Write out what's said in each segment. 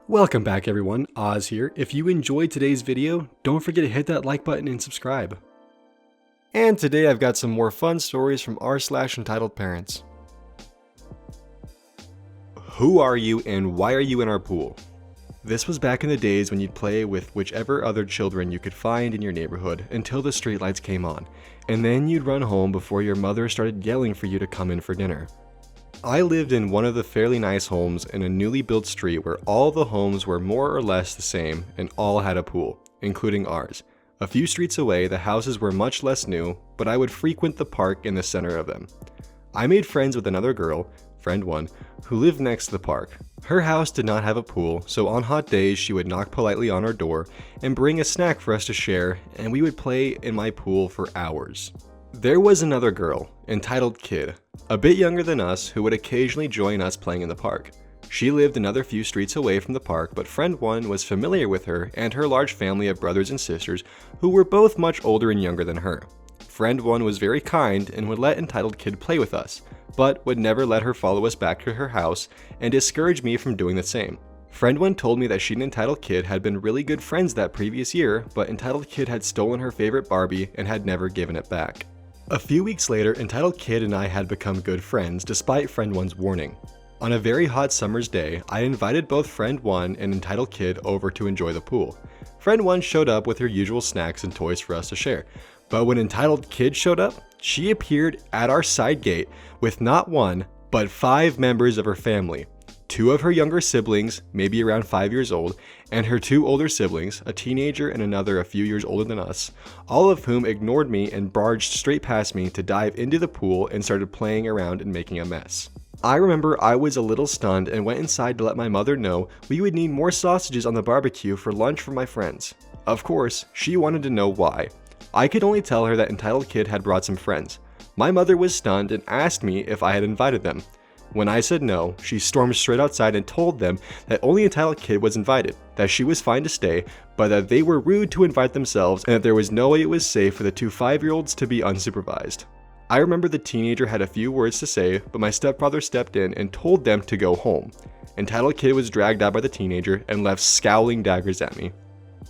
Welcome back everyone, Oz here. If you enjoyed today's video, don't forget to hit that like button and subscribe. And today I've got some more fun stories from r/EntitledParents. Who are you and why are you in our pool? This was back in the days when you'd play with whichever other children you could find in your neighborhood until the streetlights came on, and then you'd run home before your mother started yelling for you to come in for dinner. I lived in one of the fairly nice homes in a newly built street where all the homes were more or less the same and all had a pool, including ours. A few streets away, the houses were much less new, but I would frequent the park in the center of them. I made friends with another girl, friend one, who lived next to the park. Her house did not have a pool, so on hot days she would knock politely on our door and bring a snack for us to share, and we would play in my pool for hours. There was another girl, entitled Kid, a bit younger than us, who would occasionally join us playing in the park. She lived another few streets away from the park, but friend one was familiar with her and her large family of brothers and sisters who were both much older and younger than her. Friend one was very kind and would let entitled Kid play with us, but would never let her follow us back to her house and discouraged me from doing the same. Friend one told me that she and entitled Kid had been really good friends that previous year, but entitled Kid had stolen her favorite Barbie and had never given it back. A few weeks later, entitled Kid and I had become good friends despite friend one's warning. On a very hot summer's day, I invited both friend one and entitled Kid over to enjoy the pool. Friend one showed up with her usual snacks and toys for us to share, but when entitled Kid showed up, she appeared at our side gate with not one, but 5 members of her family. 2 of her younger siblings, maybe around 5 years old, and her 2 older siblings, a teenager and another a few years older than us, all of whom ignored me and barged straight past me to dive into the pool and started playing around and making a mess. I remember I was a little stunned and went inside to let my mother know we would need more sausages on the barbecue for lunch for my friends. Of course, she wanted to know why. I could only tell her that entitled Kid had brought some friends. My mother was stunned and asked me if I had invited them. When I said no, she stormed straight outside and told them that only entitled Kid was invited, that she was fine to stay, but that they were rude to invite themselves and that there was no way it was safe for the 2 5-year-olds to be unsupervised. I remember the teenager had a few words to say, but my stepfather stepped in and told them to go home. Entitled Kid was dragged out by the teenager and left scowling daggers at me.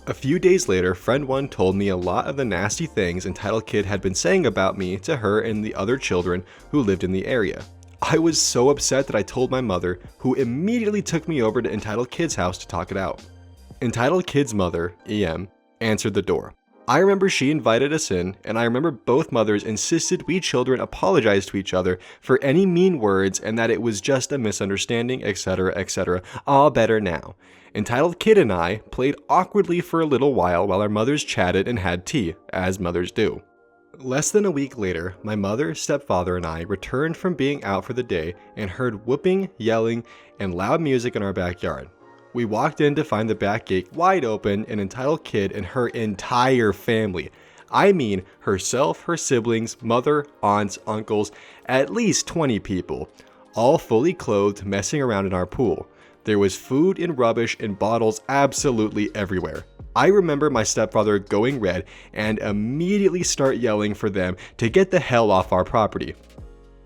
A few days later, friend one told me a lot of the nasty things entitled Kid had been saying about me to her and the other children who lived in the area. I was so upset that I told my mother, who immediately took me over to entitled Kid's house to talk it out. Entitled Kid's mother, EM, answered the door. I remember she invited us in, and I remember both mothers insisted we children apologize to each other for any mean words and that it was just a misunderstanding, etc., etc. All better now. Entitled Kid and I played awkwardly for a little while our mothers chatted and had tea, as mothers do. Less than a week later, my mother, stepfather, and I returned from being out for the day and heard whooping, yelling, and loud music in our backyard. We walked in to find the back gate wide open and entitled Kid and her entire family. I mean, herself, her siblings, mother, aunts, uncles, at least 20 people, all fully clothed, messing around in our pool. There was food and rubbish and bottles absolutely everywhere. I remember my stepfather going red and immediately start yelling for them to get the hell off our property.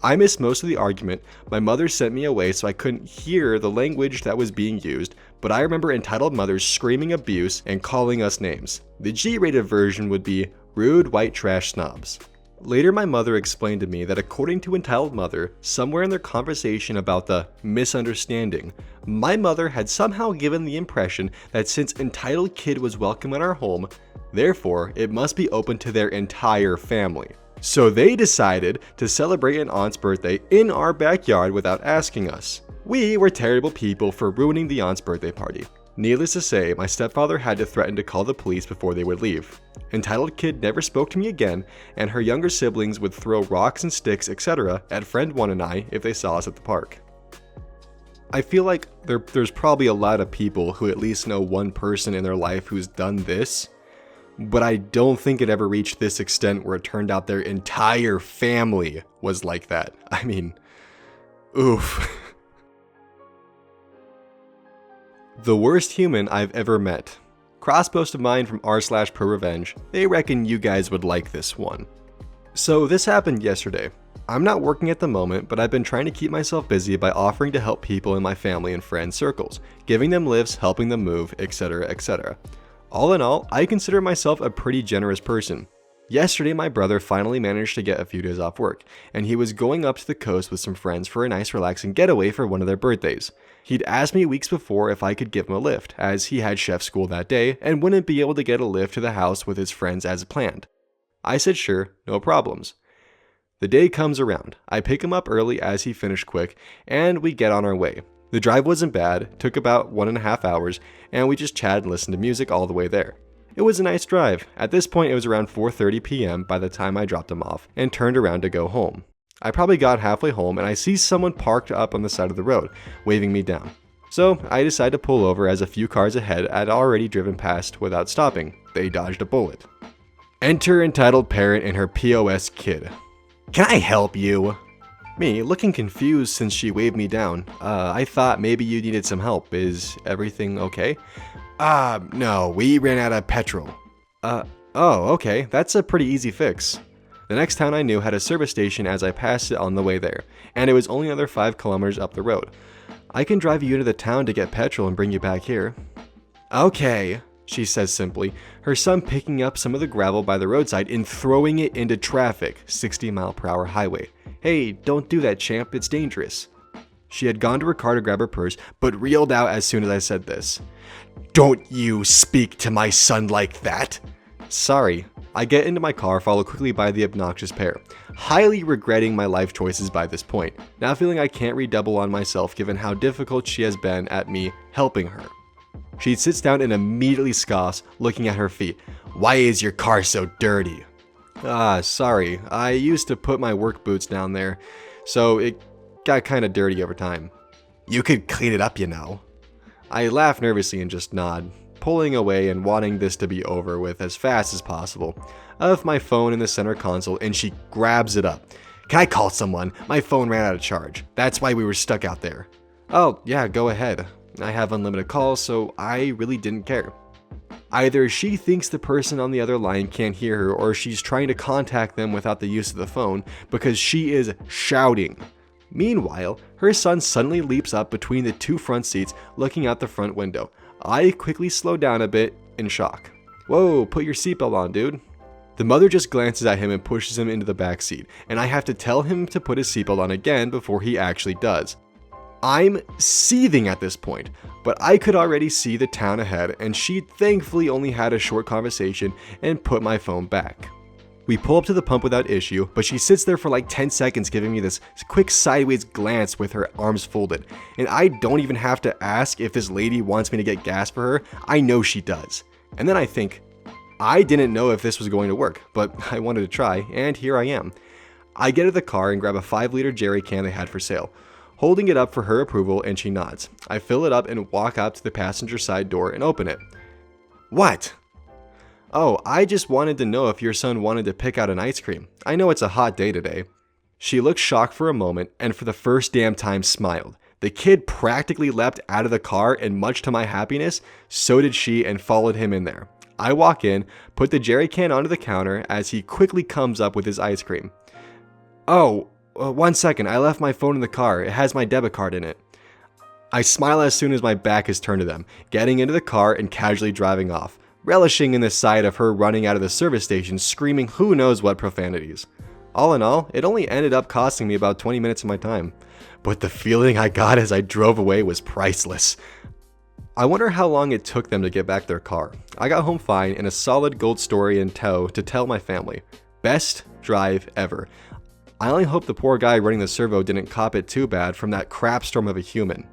I missed most of the argument. My mother sent me away so I couldn't hear the language that was being used, but I remember entitled mothers screaming abuse and calling us names. The G-rated version would be rude white trash snobs. Later, my mother explained to me that according to entitled mother, somewhere in their conversation about the misunderstanding, my mother had somehow given the impression that since entitled Kid was welcome in our home, therefore it must be open to their entire family. So they decided to celebrate an aunt's birthday in our backyard without asking us. We were terrible people for ruining the aunt's birthday party. Needless to say, my stepfather had to threaten to call the police before they would leave. Entitled Kid never spoke to me again, and her younger siblings would throw rocks and sticks, etc. at friend one and I if they saw us at the park. I feel like there's probably a lot of people who at least know one person in their life who's done this, but I don't think it ever reached this extent where it turned out their entire family was like that. I mean, oof. The worst human I've ever met. Cross post of mine from r/ProRevenge. They reckon you guys would like this one. So this happened yesterday. I'm not working at the moment, but I've been trying to keep myself busy by offering to help people in my family and friend circles, giving them lifts, helping them move, etc., etc. All in all, I consider myself a pretty generous person. Yesterday, my brother finally managed to get a few days off work, and he was going up to the coast with some friends for a nice relaxing getaway for one of their birthdays. He'd asked me weeks before if I could give him a lift, as he had chef school that day and wouldn't be able to get a lift to the house with his friends as planned. I said sure, no problems. The day comes around. I pick him up early as he finished quick, and we get on our way. The drive wasn't bad, took about 1.5 hours, and we just chatted and listened to music all the way there. It was a nice drive. At this point, it was around 4:30 p.m. by the time I dropped him off and turned around to go home. I probably got halfway home and I see someone parked up on the side of the road, waving me down. So I decide to pull over as a few cars ahead had already driven past without stopping. They dodged a bullet. Enter entitled parent and her POS kid. Can I help you? Me, looking confused since she waved me down. I thought maybe you needed some help. Is everything okay? No, we ran out of petrol. Oh, okay, that's a pretty easy fix. The next town I knew had a service station as I passed it on the way there, and it was only another 5 kilometers up the road. I can drive you into the town to get petrol and bring you back here. Okay, she says simply, her son picking up some of the gravel by the roadside and throwing it into traffic, 60-mile-per-hour highway. Hey, don't do that, champ, it's dangerous. She had gone to her car to grab her purse, but reeled out as soon as I said this. Don't you speak to my son like that? Sorry. I get into my car, followed quickly by the obnoxious pair, highly regretting my life choices by this point, now feeling I can't redouble on myself given how difficult she has been at me helping her. She sits down and immediately scoffs, looking at her feet. Why is your car so dirty? Sorry. I used to put my work boots down there, so it got kinda dirty over time. You could clean it up, you know. I laugh nervously and just nod, pulling away and wanting this to be over with as fast as possible. I left my phone in the center console and she grabs it up. Can I call someone? My phone ran out of charge. That's why we were stuck out there. Oh, yeah, go ahead. I have unlimited calls, so I really didn't care. Either she thinks the person on the other line can't hear her, or she's trying to contact them without the use of the phone because she is shouting. Meanwhile, her son suddenly leaps up between the 2 front seats, looking out the front window. I quickly slow down a bit in shock. Whoa, put your seatbelt on, dude. The mother just glances at him and pushes him into the back seat, and I have to tell him to put his seatbelt on again before he actually does. I'm seething at this point, but I could already see the town ahead, and she thankfully only had a short conversation and put my phone back. We pull up to the pump without issue, but she sits there for like 10 seconds giving me this quick sideways glance with her arms folded, and I don't even have to ask if this lady wants me to get gas for her. I know she does. And then I think, I didn't know if this was going to work, but I wanted to try, and here I am. I get out of the car and grab a 5-liter jerry can they had for sale, holding it up for her approval, and she nods. I fill it up and walk out to the passenger side door and open it. What? Oh, I just wanted to know if your son wanted to pick out an ice cream. I know it's a hot day today. She looked shocked for a moment and for the first damn time smiled. The kid practically leapt out of the car, and much to my happiness, so did she, and followed him in there. I walk in, put the jerry can onto the counter as he quickly comes up with his ice cream. Oh, 1 second, I left my phone in the car. It has my debit card in it. I smile as soon as my back is turned to them, getting into the car and casually driving off, relishing in the sight of her running out of the service station screaming who knows what profanities. All in all, it only ended up costing me about 20 minutes of my time, but the feeling I got as I drove away was priceless. I wonder how long it took them to get back their car. I got home fine and a solid gold story in tow to tell my family. Best drive ever. I only hope the poor guy running the servo didn't cop it too bad from that crap storm of a human.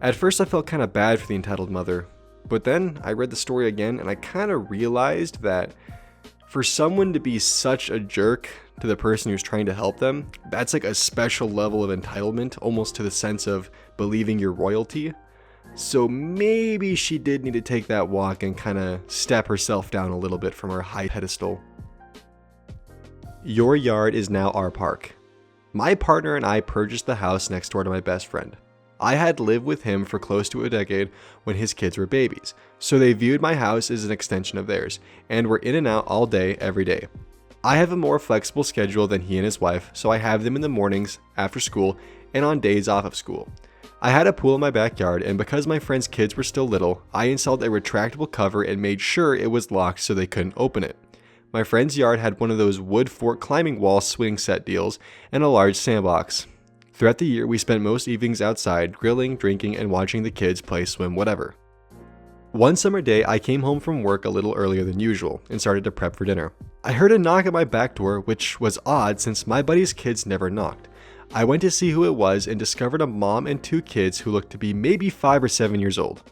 At first I felt kind of bad for the entitled mother, but then I read the story again and I kind of realized that for someone to be such a jerk to the person who's trying to help them, that's like a special level of entitlement, almost to the sense of believing you're royalty. So maybe she did need to take that walk and kind of step herself down a little bit from her high pedestal. Your yard is now our park. My partner and I purchased the house next door to my best friend. I had lived with him for close to a decade when his kids were babies, so they viewed my house as an extension of theirs, and were in and out all day, every day. I have a more flexible schedule than he and his wife, so I have them in the mornings, after school, and on days off of school. I had a pool in my backyard, and because my friend's kids were still little, I installed a retractable cover and made sure it was locked so they couldn't open it. My friend's yard had one of those wood fort climbing wall swing set deals and a large sandbox. Throughout the year, we spent most evenings outside, grilling, drinking, and watching the kids play, swim, whatever. One summer day, I came home from work a little earlier than usual and started to prep for dinner. I heard a knock at my back door, which was odd since my buddy's kids never knocked. I went to see who it was and discovered a mom and 2 kids who looked to be maybe 5 or 7 years old.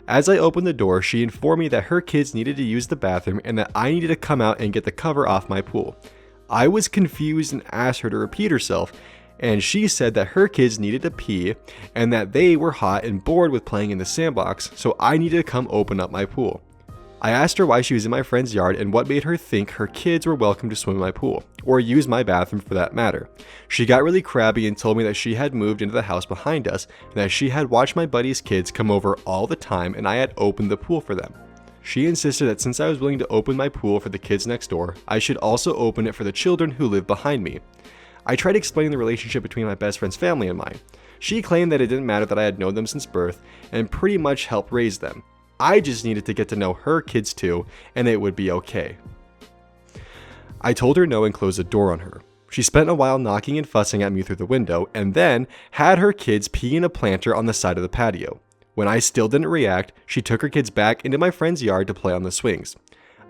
As I opened the door, she informed me that her kids needed to use the bathroom and that I needed to come out and get the cover off my pool. I was confused and asked her to repeat herself, and she said that her kids needed to pee and that they were hot and bored with playing in the sandbox, so I needed to come open up my pool. I asked her why she was in my friend's yard and what made her think her kids were welcome to swim in my pool, or use my bathroom for that matter. She got really crabby and told me that she had moved into the house behind us and that she had watched my buddy's kids come over all the time and I had opened the pool for them. She insisted that since I was willing to open my pool for the kids next door, I should also open it for the children who live behind me. I tried explaining the relationship between my best friend's family and mine. She claimed that it didn't matter that I had known them since birth and pretty much helped raise them. I just needed to get to know her kids too, and it would be okay. I told her no and closed the door on her. She spent a while knocking and fussing at me through the window, and then had her kids pee in a planter on the side of the patio. When I still didn't react, she took her kids back into my friend's yard to play on the swings.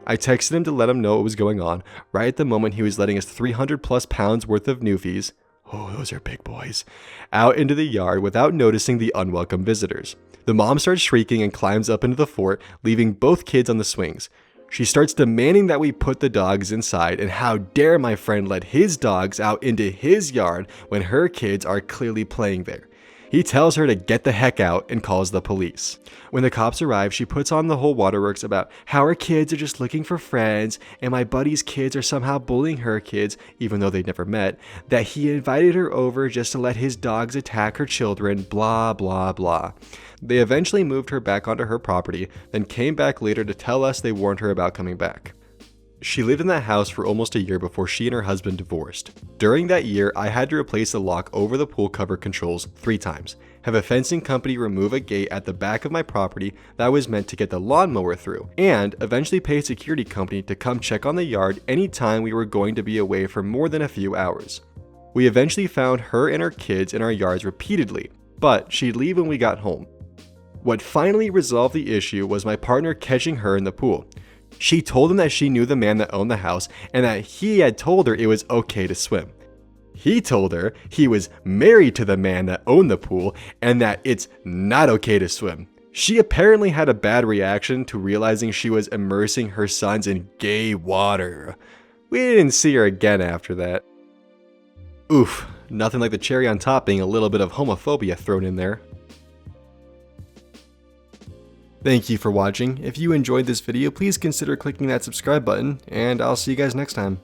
I texted him to let him know what was going on, right at the moment he was letting his 300 plus pounds worth of newfies, oh those are big boys, out into the yard without noticing the unwelcome visitors. The mom starts shrieking and climbs up into the fort, leaving both kids on the swings. She starts demanding that we put the dogs inside, and how dare my friend let his dogs out into his yard when her kids are clearly playing there. He tells her to get the heck out and calls the police. When the cops arrive, she puts on the whole waterworks about how her kids are just looking for friends and my buddy's kids are somehow bullying her kids, even though they'd never met, that he invited her over just to let his dogs attack her children, blah blah blah. They eventually moved her back onto her property, then came back later to tell us they warned her about coming back. She lived in that house for almost a year before she and her husband divorced. During that year, I had to replace the lock over the pool cover controls 3 times, have a fencing company remove a gate at the back of my property that was meant to get the lawnmower through, and eventually pay a security company to come check on the yard anytime we were going to be away for more than a few hours. We eventually found her and her kids in our yards repeatedly, but she'd leave when we got home. What finally resolved the issue was my partner catching her in the pool. She told him that she knew the man that owned the house and that he had told her it was okay to swim. He told her he was married to the man that owned the pool and that it's not okay to swim. She apparently had a bad reaction to realizing she was immersing her sons in gay water. We didn't see her again after that. Oof, nothing like the cherry on top being a little bit of homophobia thrown in there. Thank you for watching. If you enjoyed this video, please consider clicking that subscribe button, and I'll see you guys next time.